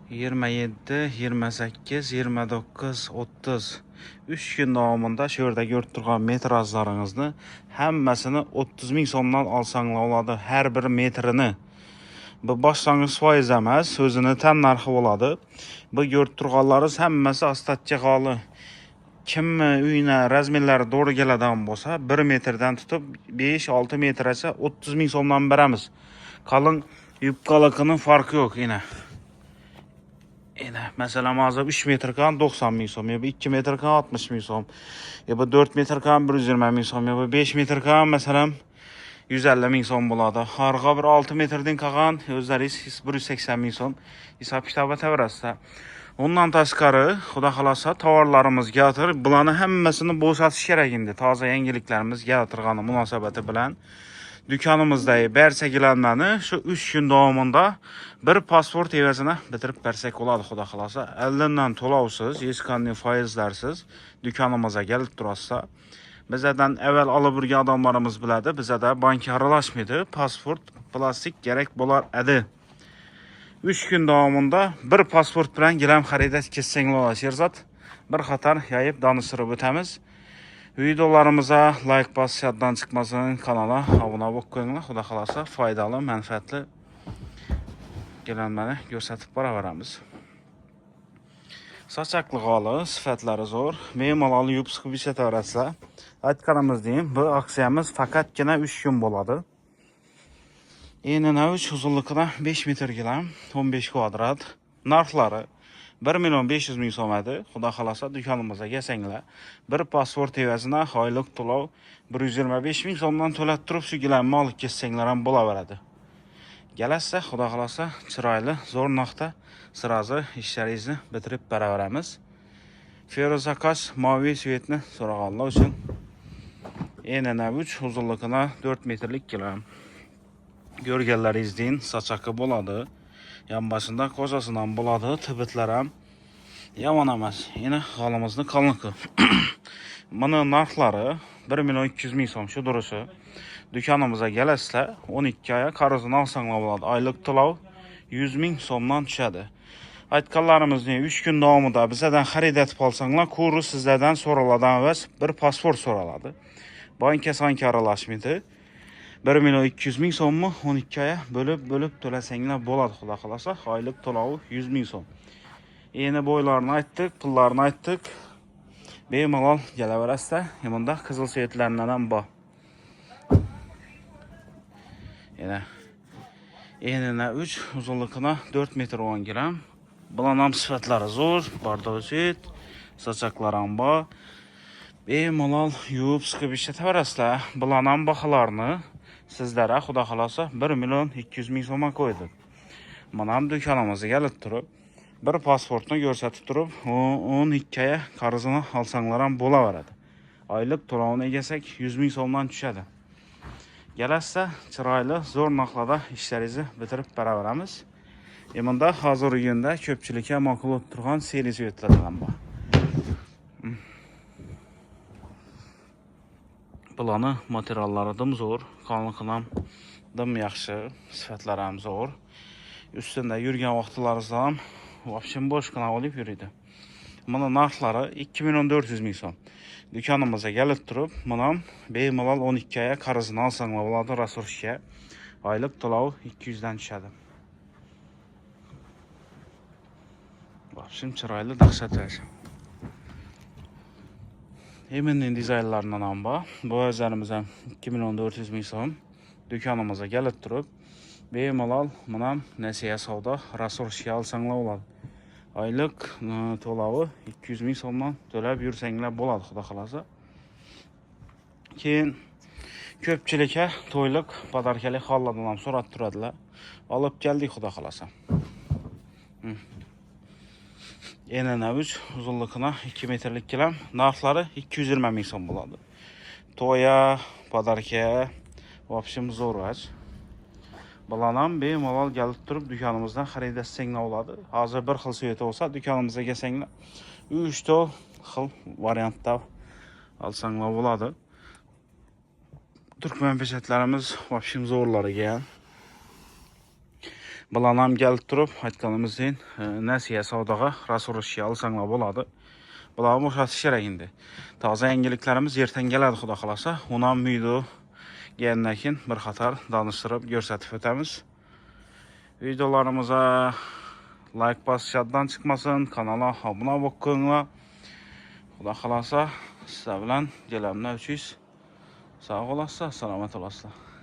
27, 28, 29, 30. 3 gün davamında şu yerdə görüb durğan metrajlarınızı həmməsini 30 min somdan alsanlar oladı hər bir metrini. Bu başlanğıc faiz emas, özünü tən narxı oladı. Bu görüb durğanlarınız həmməsi astatçı qalı. Kim uyuna rəzmirləri doğru gələdən bolsa 1 metrdən tutub 5-6 metrəcə 30 min somdan verəmiz. Qalın yubqalıqının farkı yox yine. Mesela mağaza 3 metre kan 90 min som, ya 2 metre kan 60 min som, ya 4 metre kan 120 min som, ya 5 metre kan mesela 150 min som buladı. Harqa bir 6 metreden qalan özləri 180 min som hesab kitaba təvərəsdə. Ondan təsqarı, xuda xalasa tovarlarımız gətir. Bulanı həmməsini boş satış gərəkindi. Taza yeniliklərimiz gətirğanı münasibəti bilən. Dükkanımızda bərsəkilənməni şu 3 gün davamında bir pasport evazinə bitirib bərsək oladı xuda xalasa. Əlindən tolavsız, yeskanlı faizlərsiz dükkanımıza gəlib durasa. Bizədən əvvəl alıbırgə adamlarımız bilədi. Bizə də banki aralaşmıydı. Pasport, plastik gərək bolar ədi. 3 gün davamında bir pasport bilən gələm xəridə kessənglə olasırzat. Bir xatar yayıb danışırıb ötəmiz. Videolarımıza like bas, yaddan çıkmasın, kanala abone olub qoyunlar. Xuda xalasa faydalı, mənfəətli gələnməni göstərib baravaramiz. Saçaqlı qalı, sifətləri zor. Meymalı yub sıxı bir şey təvərəsə. Aytqanımız deyim, bu aksiyamız fakat gene 3 gün boladı. Enine 3 uzunluğuna 5 metr gələm, 15 kvadrat. Narxları 1.500.000 som edir. Xuda xalasa dükkanımıza gəlsənglər, bir pasport evazinə aylıq tulav 125.000 somdan töletdirib şu gələnmə alıb keçsənglərən bola verədi. Gələsə, xuda xalasa çıraylı, zor naqda sırazı işlərinizi bitirib bərabərəmiz. Ferozakaz mavi svetini sorağanlar üçün enine 3 uzunluğuna 4 metrlik gələm. Görgəlləri izleyin, saçakı boladı. Yan başında kocasından buladı, tıbıtlarım yaman emas. Yine halımızın kalınlığı. Bunun narxları 1.200.000 som şu durusu. Dükkanımıza gələslə 12 aya karızını alsanlar buladı. Aylıq tulav 100.000 somdan düşədi. Aytqanlarımız 3 gün davamında bizədən xərid etib alsanlar, kuru sizlərdən soraladan əvəz bir pasport soraladı. Banka sanki aralaşmıydı. 1.200.000 som mu 12 aya bölüb töləsənglər boladı xuda xalasa. Aylıq tulağı 100.000 som. Yeni boylarını aytdıq, pullarını aytdıq. Bemalal gələvərəsdə yanında qızıl seyitlərindən bax. Enine 3, uzunluğuna 4 metr olan gələm. Bulanam sifətləri zor, bardağı seyit, saçaqlarım bax. Bemalal yuyub sıxı bir şey təvərəslə. Bulanam baxalarını sizlərə xuda xalasa 1.200.000 soma qoyduq. Manam dükkanımızı gəlib durub, bir pasportunu görsətib durub, 12 aya karızını alsanlaran bola verədi. Aylıq tolavını egəsək 100.000 somdan düşədi. Gələsə, çıraylı, zor naqlada işlərinizi bitirib bərabərəmiz. Yanında hazır gündə köpçülükə makul oturğan seyli suyetlərdən bax. Bulanı materialları dım zor, qalınlığına dım yaxşı, sifətlərim zor. Üstündə yürgən vaxtlarınızdan vəbşin boş qına olub yürüydü. Bunun narxları 2.400.000 som. Dükkanımıza gəlib durub, bunun beyimalal 12 aya karızını alsanlar buladı rasurşiyə. Aylıq tulav 200'dən düşədi. Vəbşin çıraylı daqsətər. Emin'in dizaynlarından amba. Bu özlərimizə 2.400.000 som. Dükkanımıza gəlib durub, beyimalal bunun nəsiyə savda rasurşiyə alsanlar oladı. Aylıq tolağı 200.000 somdan töləb yürüsənglər boladı xuda xalasa. Keyin köpçülükə toyluq, padarkəli xalladan sorat duradılar. Alıp gəldik xuda xalasa. Enine 3, uzunluğuna 2 metrlik gələm. Narxları 220.000 som buladı. Toya, padarkəyə, vəbşim zor vəc. Bulanam bemalal gəlib durub dükkanımızdan xərid etsənglər oladı. Hazır bir xil suyeti olsa dükkanımıza gəlsənglər 3-4 xil variantda alsanlar buladı. Türkmen peşetlərimiz vəbşim zorları gələn. Bilan ham kelib turib, aytganimizdek, nasiya savdoga rasurishga olsanglar bo'ladi. Bularni bo'shatish kerak endi. Toza yangiliklarimiz ertaga keladi, xudo xolasa. Uni ham video kelgandan keyin bir qator tanishtirib ko'rsatib o'tamiz. Videolarimizga like bosishdan chiqmasin, kanalga obuna bo'lib qo'yinglar. Xudo xolasa, sizlar bilan kelamdan 300. Sog' olasizlar, salomat olasizlar.